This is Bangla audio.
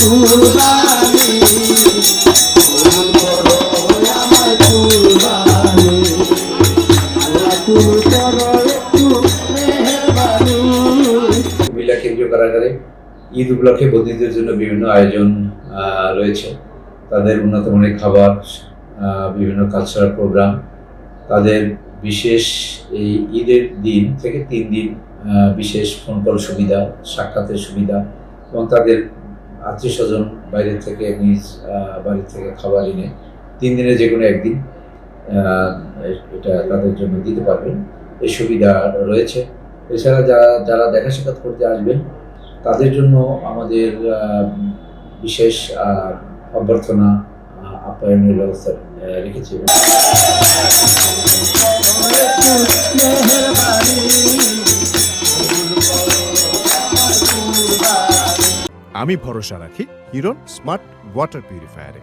কুরবানি কবুল করো আমার কুরবানি আল্লাহ তুমি করো একটু মেহেরবানি। কুমিল্লা কেন্দ্রীয় কারাগারে ঈদ উপলক্ষে বন্দীদের জন্য বিভিন্ন আয়োজন রয়েছে। তাদের উন্নত মানের খাবার, বিভিন্ন কালচারাল প্রোগ্রাম, তাদের বিশেষ এই ঈদের দিন থেকে 3 দিন বিশেষ ফোন কল সুবিধা, সাক্ষাতের সুবিধা এবং তাদের আত্মীয় স্বজন বাইরে থেকে নিজ বাড়ি থেকে খাবার এনে 3 দিনে যে কোনো একদিন এটা তাদের জন্য দিতে পারবেন, এই সুবিধা রয়েছে। এছাড়া যারা দেখা সাক্ষাৎ করতে আসবেন তাদের জন্য আমাদের বিশেষ অভ্যর্থনা আপ্যায়নের ব্যবস্থা রেখেছি। আমি ভরসা রাখি হিরন স্মার্ট ওয়াটার পিউরিফায়ারে।